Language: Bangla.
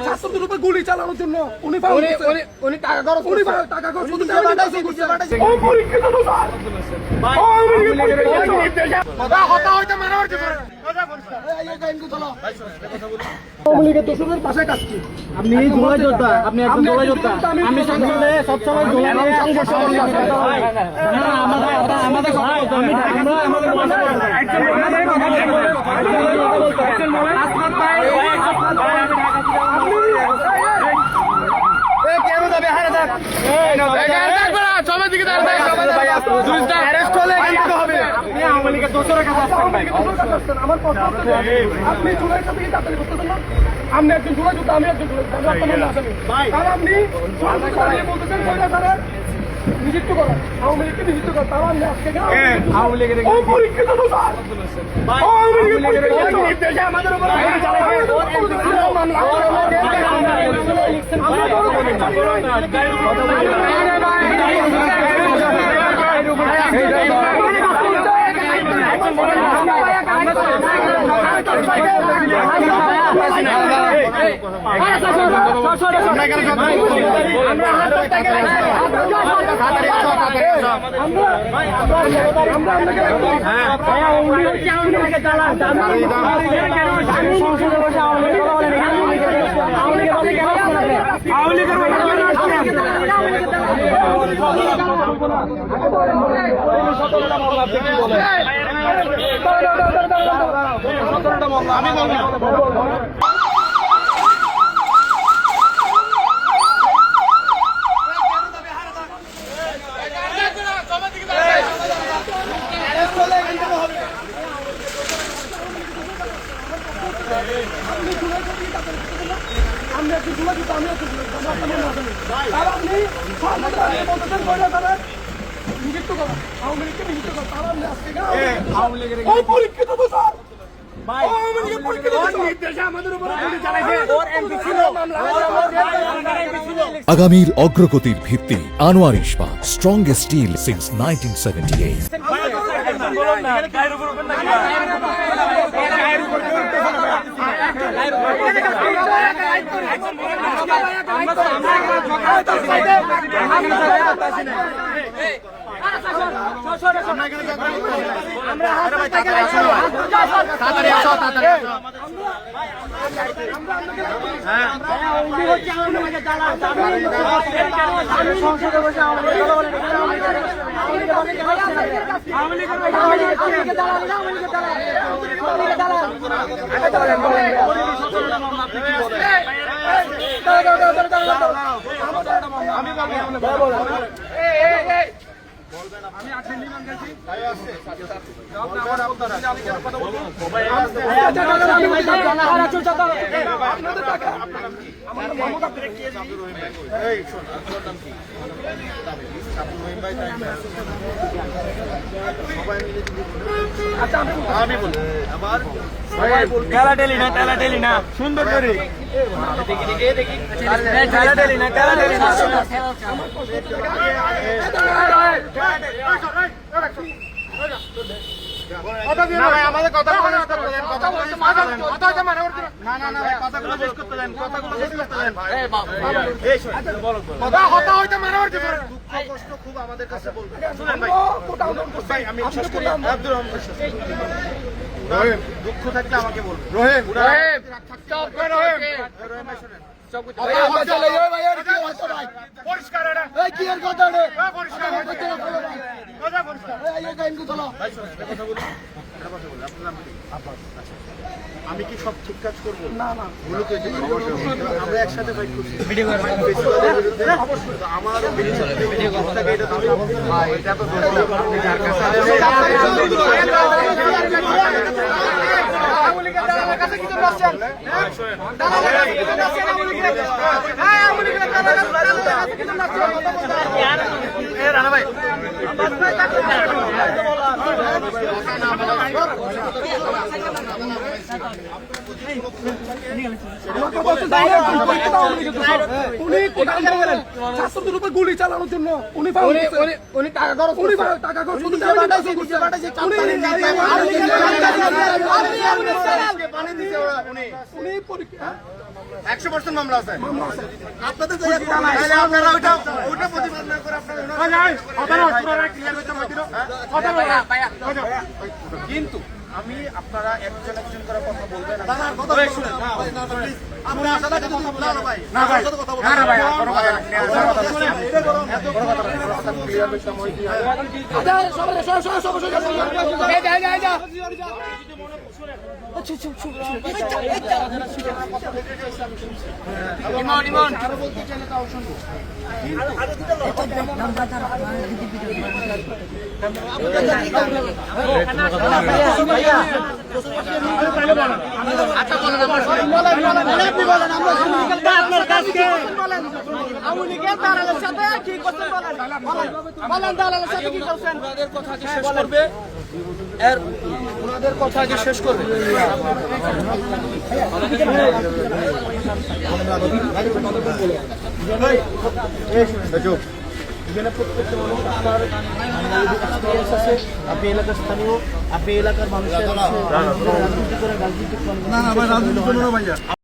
ছাত্রদের উপর গুলি চালানোর জন্য উনি টাকা খরচ পাশে কাজ কি আপনি জোড়া যোদ্ধা, আপনি একজন জোড়া যোদ্ধা। আমি সংসদে সবসময় আপনি একজন জোড়া যোদ্ধা, আমি একজন আপনি নিযুক্ত করেন আওয়ামী লীগকে নিযুক্ত করেন, তারা আপনি আজকে আওয়ামী লীগের অপরীক্ষিত আমাদের উপর আগামীর অগ্রগতির ভিত্তি আনোয়ার ইস্পাত, স্ট্রংগেস্ট স্টিল সিন্স 1978। ঠেলাঠেলি না সুন্দর করে আমাদের কথা খুব আমাদের কাছে আমি বিশ্বাস করি আব্দুর রহমান দুঃখ থাকলে আমাকে বলবো। রহিম আমি কি সব ঠিক কাজ করবো? না না, আমরা একসাথে ফাইট করছি। আমারও রানা ভাই উনি ছাত্রদের উপর গুলি চালানোর জন্য উনি টাকা খরচ টাকা খরচ উনি 100% মামলা আছে আপনাদের আপনারা ওইটা প্রতিবাদ না করে কিন্তু আমি আপনারা একজন একজন করে কথা বলবেন আরো বলতে চাইলে তাও শুনবো ওনাদের কথা আগে শেষ করবে আপনি এলাকার স্থানীয় আপনি এলাকার মানুষের রাজনীতি করে রাজনীতি